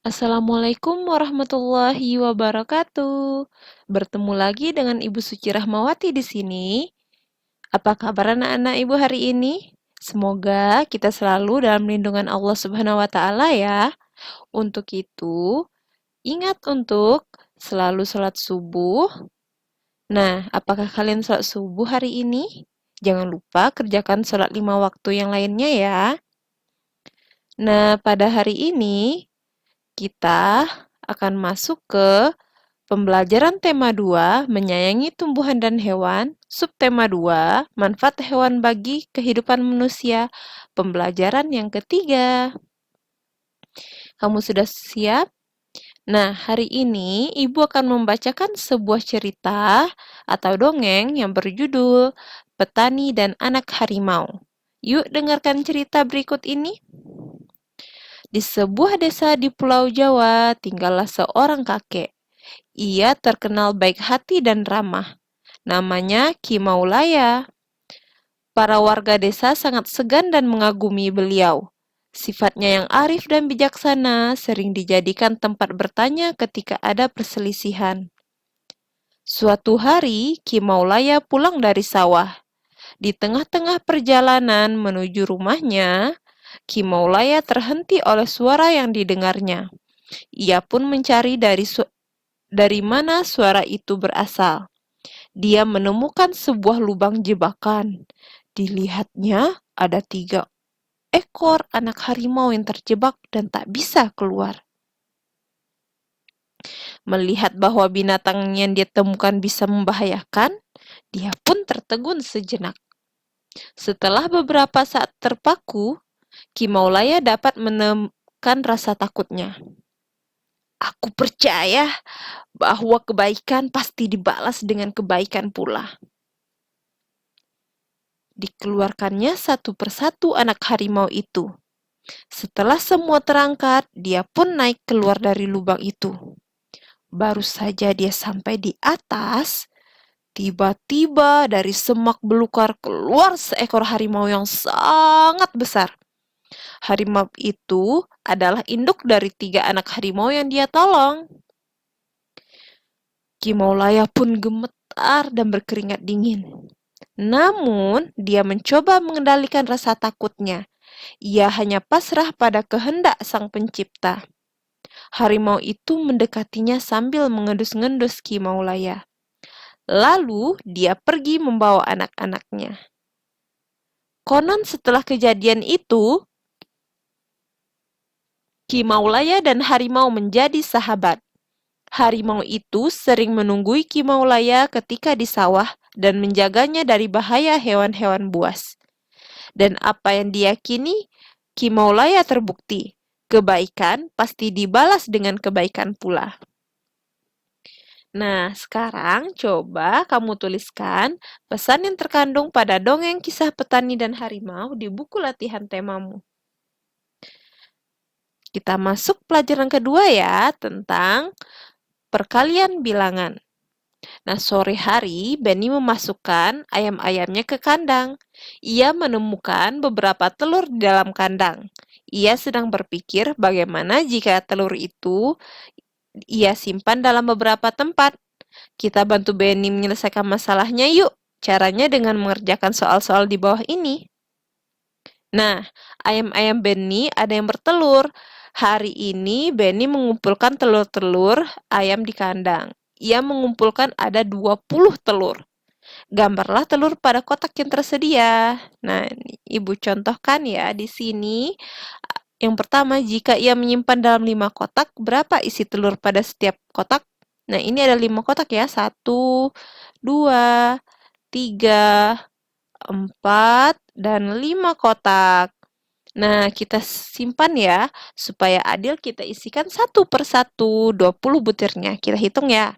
Assalamualaikum warahmatullahi wabarakatuh. Bertemu lagi dengan Ibu Suci Rahmawati di sini. Apa kabar anak-anak Ibu hari ini? Semoga kita selalu dalam lindungan Allah Subhanahu wa taala ya. Untuk itu, ingat untuk selalu sholat subuh. Nah, apakah kalian sholat subuh hari ini? Jangan lupa kerjakan sholat 5 waktu yang lainnya ya. Nah, pada hari ini kita akan masuk ke pembelajaran tema 2, menyayangi tumbuhan dan hewan. Subtema 2, manfaat hewan bagi kehidupan manusia. Pembelajaran yang ketiga. Kamu sudah siap? Nah, hari ini Ibu akan membacakan sebuah cerita atau dongeng yang berjudul Petani dan Anak Harimau. Yuk dengarkan cerita berikut ini. Di sebuah desa di Pulau Jawa, tinggallah seorang kakek. Ia terkenal baik hati dan ramah. Namanya Ki Maulaya. Para warga desa sangat segan dan mengagumi beliau. Sifatnya yang arif dan bijaksana sering dijadikan tempat bertanya ketika ada perselisihan. Suatu hari, Ki Maulaya pulang dari sawah. Di tengah-tengah perjalanan menuju rumahnya, Ki Maulaya terhenti oleh suara yang didengarnya. Ia pun mencari dari mana suara itu berasal. Dia menemukan sebuah lubang jebakan. Dilihatnya ada 3 ekor anak harimau yang terjebak dan tak bisa keluar. Melihat bahwa binatang yang dia temukan bisa membahayakan, dia pun tertegun sejenak. Setelah beberapa saat terpaku, Ki Maulaya dapat menemukan rasa takutnya. Aku percaya bahwa kebaikan pasti dibalas dengan kebaikan pula. Dikeluarkannya satu persatu anak harimau itu. Setelah semua terangkat, dia pun naik keluar dari lubang itu. Baru saja dia sampai di atas, tiba-tiba dari semak belukar keluar seekor harimau yang sangat besar. Harimau itu adalah induk dari 3 anak harimau yang dia tolong. Ki Maulaya pun gemetar dan berkeringat dingin. Namun, dia mencoba mengendalikan rasa takutnya. Ia hanya pasrah pada kehendak Sang Pencipta. Harimau itu mendekatinya sambil mengendus-ngendus Ki Maulaya. Lalu, dia pergi membawa anak-anaknya. Konon setelah kejadian itu, Ki Maulaya dan harimau menjadi sahabat. Harimau itu sering menunggui Ki Maulaya ketika di sawah dan menjaganya dari bahaya hewan-hewan buas. Dan apa yang diyakini, Ki Maulaya terbukti. Kebaikan pasti dibalas dengan kebaikan pula. Nah, sekarang coba kamu tuliskan pesan yang terkandung pada dongeng kisah petani dan harimau di buku latihan temamu. Kita masuk pelajaran kedua ya, tentang perkalian bilangan. Nah, sore hari, Benny memasukkan ayam-ayamnya ke kandang. Ia menemukan beberapa telur di dalam kandang. Ia sedang berpikir bagaimana jika telur itu ia simpan dalam beberapa tempat. Kita bantu Benny menyelesaikan masalahnya yuk. Caranya dengan mengerjakan soal-soal di bawah ini. Nah, ayam-ayam Benny ada yang bertelur. Hari ini Benny mengumpulkan telur-telur ayam di kandang. Ia mengumpulkan ada 20 telur. Gambarlah telur pada kotak yang tersedia. Nah, Ibu contohkan ya di sini. Yang pertama, jika ia menyimpan dalam 5 kotak, berapa isi telur pada setiap kotak? Nah, ini ada 5 kotak ya. 1, 2, 3, 4, dan 5 kotak. Nah, kita simpan ya, supaya adil kita isikan satu per satu 20 butirnya. Kita hitung ya.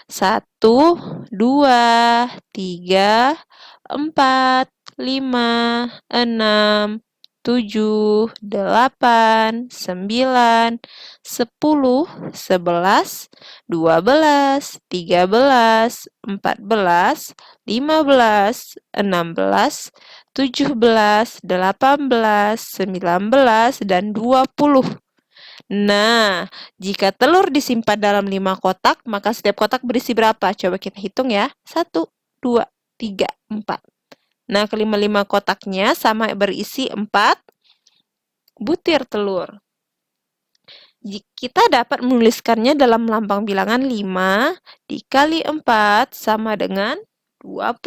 1, 2, 3, 4, 5, 6, 7, 8, 9, 10, 11, 12, 13, 14, 15, 16, 17, 18, 19, dan 20. Nah, jika telur disimpan dalam 5 kotak, maka setiap kotak berisi berapa? Coba kita hitung ya. 1, 2, 3, 4. Nah, kelima-lima kotaknya sama berisi 4 butir telur. Kita dapat menuliskannya dalam lambang bilangan 5 dikali 4 sama dengan 20.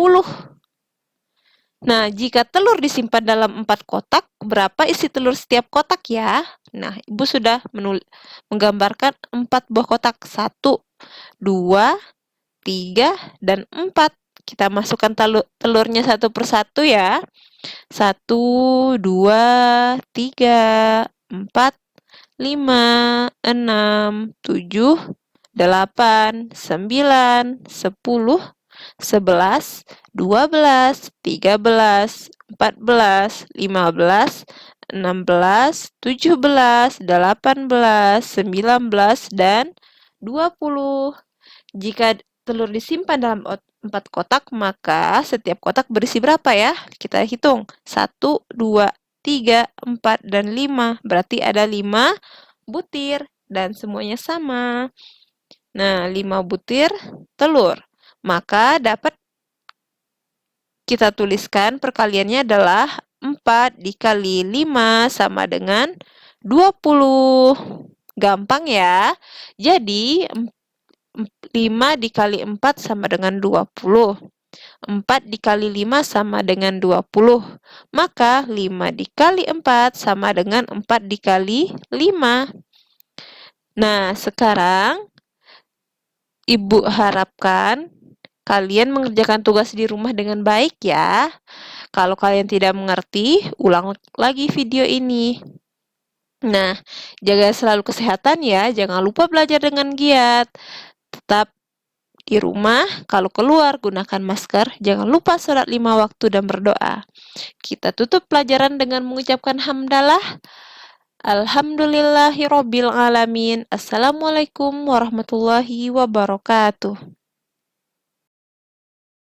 Nah, jika telur disimpan dalam 4 kotak, berapa isi telur setiap kotak ya? Nah, Ibu sudah menggambarkan 4 buah kotak. 1, 2, 3, dan 4. Kita masukkan telurnya satu persatu ya. 1, 2, 3, 4, 5, 6, 7, 8, 9, 10, 11, 12, 13, 14, 15, 16, 17, 18, 19, dan 20. Jika telur disimpan dalam 4 kotak, maka setiap kotak berisi berapa ya? Kita hitung. 1, 2, 3, 4, dan 5. Berarti ada 5 butir dan semuanya sama. Nah, 5 butir telur. Maka dapat kita tuliskan perkaliannya adalah 4 dikali 5 sama dengan 20. Gampang ya. Jadi, 5 dikali 4 sama dengan 20. 4 dikali 5 sama dengan 20. Maka 5 dikali 4 sama dengan 4 dikali 5. Nah, sekarang Ibu harapkan kalian mengerjakan tugas di rumah dengan baik ya. Kalau kalian tidak mengerti, ulang lagi video ini. Nah, jaga selalu kesehatan ya. Jangan lupa belajar dengan giat. Tetap di rumah, kalau keluar gunakan masker. Jangan lupa sholat 5 waktu dan berdoa. Kita tutup pelajaran dengan mengucapkan hamdalah. Alhamdulillahirobbil alamin. Assalamualaikum warahmatullahi wabarakatuh.